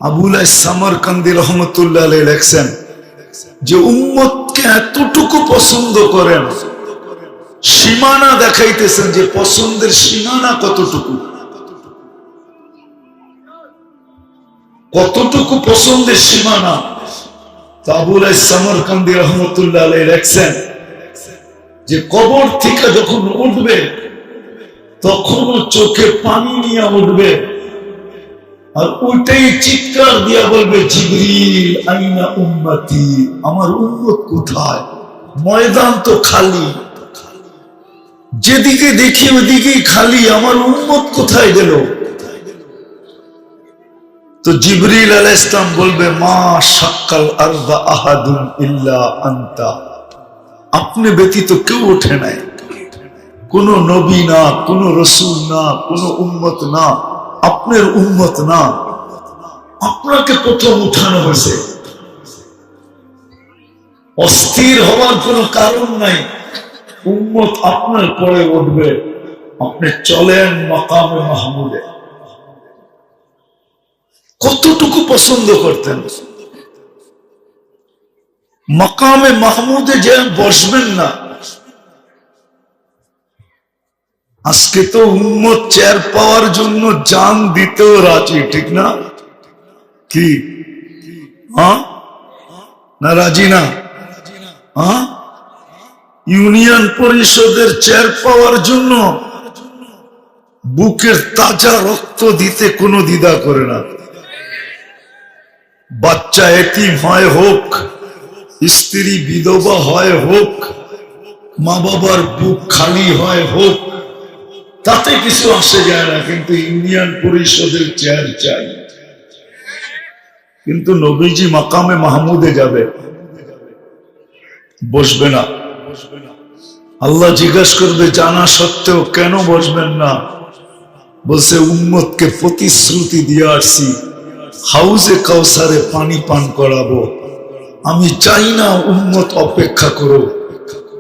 আবুল সামরকান্দি রহমতুল্লাহ আলাইহি লেখছেন যে উম্মতকে এতটুকু পছন্দ করেন, সীমানা দেখাইতেছেন যে পছন্দের সীমানা কতটুকু, কতটুকু পছন্দের সীমানা। তো আবুল সামরকান্দি রহমতুল্লাহ আলাইহি লেখছেন যে কবর থেকে যখন উঠবে তখনও চোখে পানি নিয়ে উঠবে, আর ওইটাই চিৎকার দিয়া বলবে, জিবরিল আইনা উম্মতি, আমার উম্মত কোথায়? ময়দান তো খালি, যেদিকে দেখি ওদিকেই খালি, আমার উম্মত কোথায় গেল? তো জিবরিল আলাইহিস সালাম বলবে, মা শাক্কাল আরদা আহাদুন ইল্লা আনতা, আপনি ব্যতীত কেউ ওঠে নাই, কোন নবী না, কোন রসুল না, কোন উম্মত না, আপনার উম্মত না, আপনাকে প্রথম উঠানো হয়েছে। অস্থির হওয়ার কোন কারণ নাই, উম্মত আপনার পরে উঠবে, আপনি চলেন মাকামে মাহমুদে। কতটুকু পছন্দ করতেন? মাকামে মাহমুদে যে বসবেন না। আজকে তো উম্মত চেয়ার পাওয়ার জন্য জান দিতেও রাজি, ঠিক না? কি না রাজি না? ইউনিয়ন পরিষদের চেয়ার পাওয়ার জন্য বুকের তাজা রক্ত দিতে কোনো দ্বিধা করে না। বাচ্চা এতিম হয় হোক, স্ত্রী বিধবা হয় হোক, মা বাবার বুক খালি হয় হোক, তাতে কিছু আসে যায় না, কিন্তু ইউনিয়ন পরিষদের চেয়ার চাই। কিন্তু নবীজি মাকামে মাহমুদে যাবে, বসবে না। আল্লাহ জিজ্ঞাসা করবে জানা সত্ত্বেও কেন বসবেন না? বলছে উম্মতকে প্রতিশ্রুতি দিয়ে আসছি, হাউজে কাউসারে পানি পান করাবো। আমি চাই না উম্মত অপেক্ষা করো,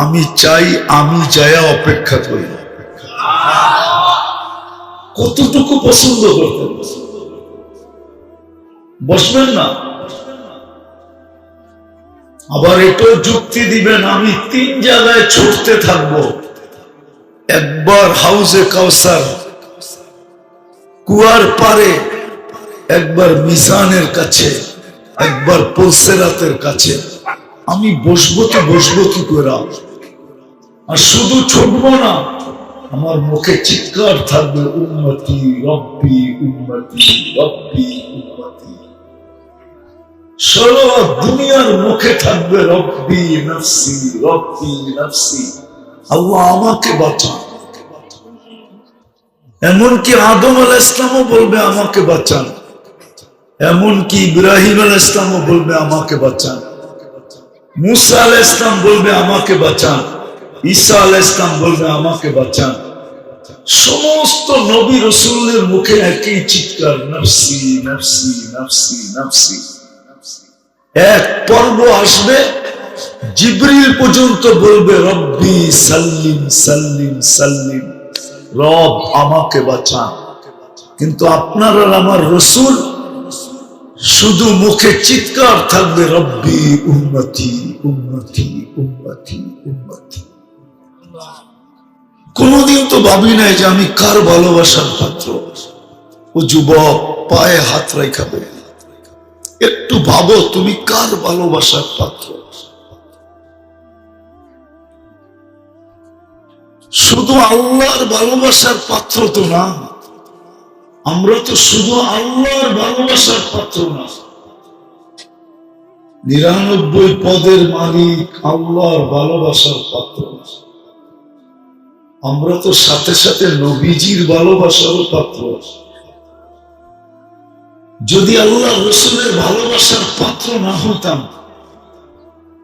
আমি চাই আমি যায়া অপেক্ষা করি। কতটুকু পছন্দ করতেন? বসবেন না। আবার এটাও যুক্তি দিবেন, আমি 3 জায়গায় ছুটতে থাকবো, একবার হাউজে কাউসার কুয়ার পারে, একবার মিজানের কাছে, একবার পুলসেরাতের কাছে। আমি বসবো তো বসবো কি করে? আর শুধু ছুটবো না, আমার মুখে চিৎকার থাকবে, উম্মতি রব্বি উম্মতি রব্বি উম্মতি। সারা দুনিয়ার মুখে থাকবে রব্বি নফসি রব্বি নফসি, আল্লাহ আমাকে বাঁচান। এমনকি আদম আলাইহিস সালামও বলবে আমাকে বাঁচান, এমনকি ইব্রাহিম আলাইহিস সালামও বলবে আমাকে বাঁচান, মুসা আলাইহিস সালাম বলবে আমাকে বাঁচান, ঈসা আলাইহিস সালাম বলবে আমাকে বাঁচান। সমস্ত নবী রাসূলের মুখে একই চিৎকার, নফসি নফসি নফসি নফসি। এক পর্ব আসবে, জিবরিল পর্যন্ত বলবে রব্বি সাল্লিম সাল্লিম সাল্লিম, রব আমাকে বাঁচান। কিন্তু আপনার আর আমার রাসূল শুধু মুখে চিৎকার থাকবে, রব্বি উম্মতি উম্মতি উম্মতি উম্মতি। কোনদিন তো ভাবি নাই যে আমি কার ভালোবাসার পাত্র। ও যুবক, পায়ে হাত রাখা বলে একটু ভাবো, তুমি কার ভালোবাসার পাত্র? শুধু আল্লাহর ভালোবাসার পাত্র তো না, আমরা তো শুধু আল্লাহর ভালোবাসার পাত্র না, 99 পদের মালিক আল্লাহর ভালোবাসার পাত্র। আমরা তো সাথে সাথে নবীজির ভালোবাসারও পাত্র। যদি আল্লাহ রাসূলের ভালোবাসার পাত্র না হতাম,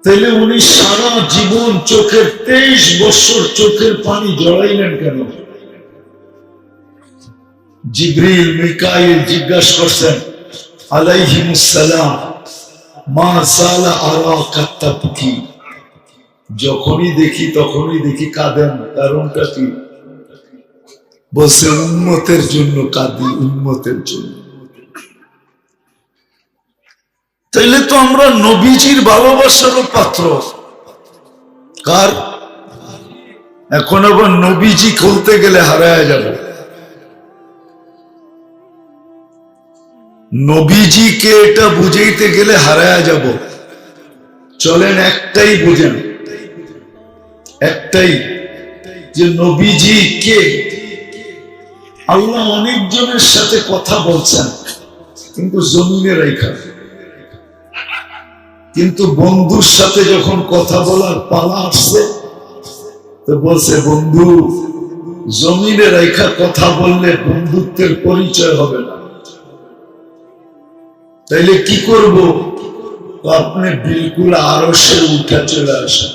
তাহলে উনি সারা জীবন চোখের 23 বছর চোখের পানি জড়াইলেন কেন? জিবরিল মিকাইল জিজ্ঞাসা করছেন আলাইহিমুস সালাম, মা সালা আরাকা তাবকি, যখনই দেখি তখনই দেখি কাঁদেন, কারণটা কি? বলছে উম্মতের জন্য কাঁদি, উম্মতের জন্য। তাইলে তো আমরা নবীজির ভালোবাসারও পাত্র। কার? এখন আবার নবীজি খুলতে গেলে হারায় যাব। নবীজিকে এটা বুঝাইতে গেলে হারায় যাব। চলেন একটাই বুঝেন, একটাই, যে নবীজি কে। আল্লাহ অনেকজনের সাথে কথা বলছেন কিন্তু জমিনে রেখা, কিন্তু বন্ধুর সাথে যখন কথা বলার পালা আসছে তো বলছে, বন্ধু জমিনে রেখা কথা বললে বন্ধুত্বের পরিচয় হবে না, তাইলে কি করব? আপনি বিলকুল আরশে উঠে চলে আসেন।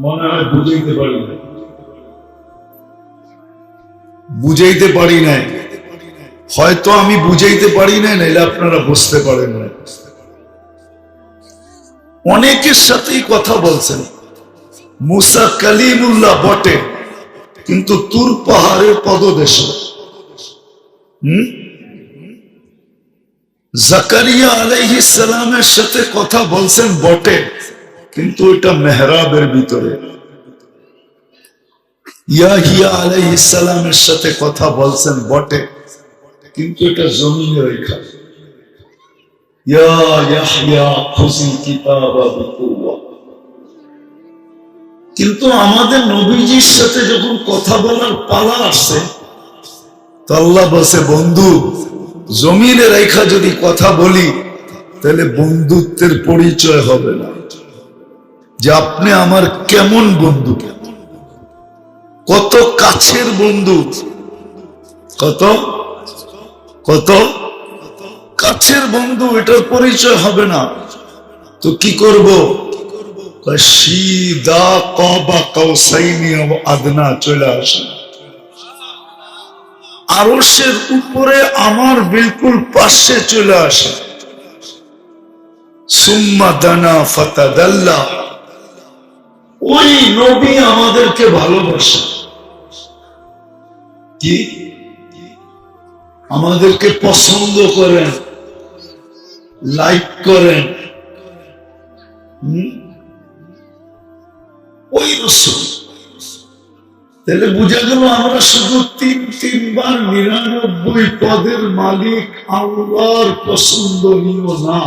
মনে হয় বুঝাইতে পারি না, বুঝাইতে পারি নাই, হয়তো আমি বুঝাইতে পারি নাই, নাইলে আপনারা বুঝতে পারেন না। অনেকের সাথেই কথা বলছেন, মুসা কালিমুল্লাহ বটে কিন্তু তুর পাহাড়ের পদদেশে। জাকারিয়া আলাইহিস সালামের সাথে কথা বলছেন বটে, কিন্তু এটা মেহরাবের ভিতরে। ইয়াহিয়া আলাইহিস সালামের সাথে কথা বলছেন বটে, কিন্তু এটা জমিনে রেখা। ইয়া ইয়াহইয়া খুযিল কিতাবা বিকুওয়া। কিন্তু আমাদের নবীজির সাথে যখন কথা বলার পালা আসছে তো আল্লাহ বলছে, বন্ধু জমিনে রেখা যদি কথা বলি তাহলে বন্ধুত্বের পরিচয় হবে না, যে আপনি আমার কেমন বন্ধু, কত কাছের বন্ধু, কত কত কাছের বন্ধু, এটার পরিচয় হবে না। তো কি করব? সিদা কাবা কাউসাইনি আদনা চলে আসে, আরশের উপরে আমার বিলকুল পাশে চলে আসে। সুম্মা দানা ফাতাদাল্লা। ওই নবী আমাদেরকে ভালোবাসে, কি আমাদেরকে পছন্দ করেন, লাইক করেন। ওই রাসূল। তাহলে বুঝা গেল আমরা শুধু তিনবার 99 পদের মালিক আল্লাহর পছন্দনীয় না,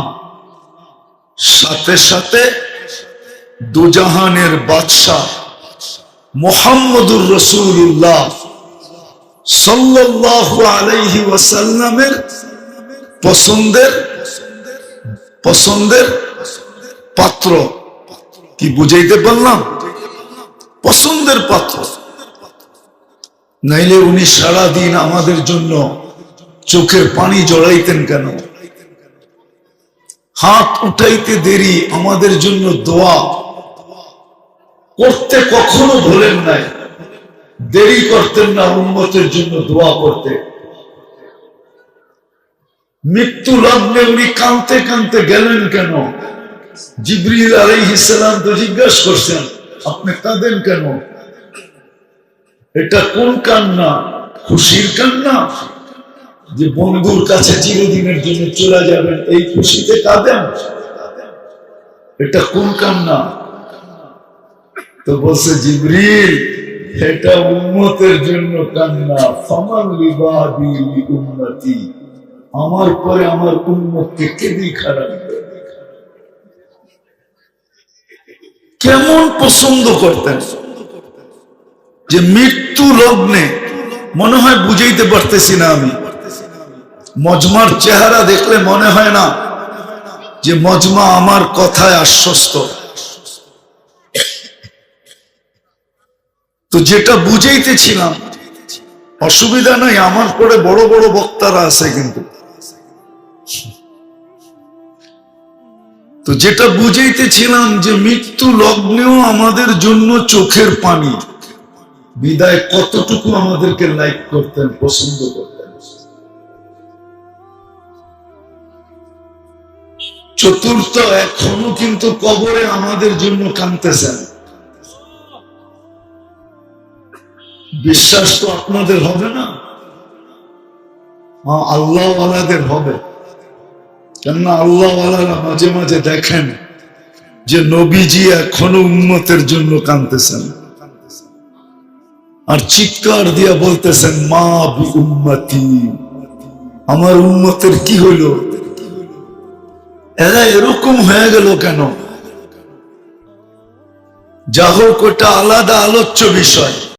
সাথে সাথে দুজাহানের বাদশাহ মুহাম্মদুর রাসূলুল্লাহ সাল্লাল্লাহু আলাইহি ওয়াসাল্লামের পছন্দের পাত্র। কি বুঝাইতে পারলাম? পছন্দের পাত্র। নাইলে উনি সারাদিন আমাদের জন্য চোখের পানি জড়াইতেন কেন? হাত উঠাইতে দেরি আমাদের জন্য দোয়া করতে কখনো ভুলেন নাই, দেরি করতেন না উম্মতের জন্য দোয়া করতে। মৃত্যু লগ্নে উনি কাঁদতে কাঁদতে গেলেন কেন? জিবরিল আলাইহিস সালাম তো জিজ্ঞাসা করছেন, আপনি কাঁদেন কেন? এটা কোন কান্না? খুশির কান্না, যে বন্ধুর কাছে চিরদিনের জন্য চলে যাবেন, এই খুশিতে কাঁদেন? এটা কোন কান্না? তো বলছে জিবরিল, এটা উম্মতের জন্য কান্না। ফামান লিবাদি লিউম্মতি, আমার পরে আমার উম্মতকে কেঁদে খারাপ। কেমন পছন্দ করতেন যে মৃত্যু লগ্নে, মনে হয় বুঝাইতে পারতেছি না আমি, মজমার চেহারা দেখলে মনে হয় না যে মজমা আমার কথায় আশ্বস্ত। তো যেটা বুঝাইতেছিলাম, অসুবিধা নাই, আমার পরে বড় বড় বক্তারা আছে, কিন্তু তো যেটা বুঝাইতেছিলাম যে মৃত্যু লগ্নেও আমাদের জন্য চোখের পানি। বিদায় কতটুকু আমাদেরকে লাইক করতেন, পছন্দ করতেন। চতুর্থ, এখনো কিন্তু কবরে আমাদের জন্য কাঁদতেছেন। বিশ্বাস তো আপনাদের হবে না, আল্লাহওয়ালাদের হবে। কেননা আল্লাহওয়ালারা মাঝে মাঝে দেখেন যে নবীজি এখনো উম্মতের জন্য কাঁদতেছেন আর চিৎকার দিয়া বলতেছেন, মা বি উম্মতি, আমার উম্মতের কি হইলো, এরা এরকম হয়ে গেল কেন? যা হোক, ওটা আলাদা আলোচ্য বিষয়।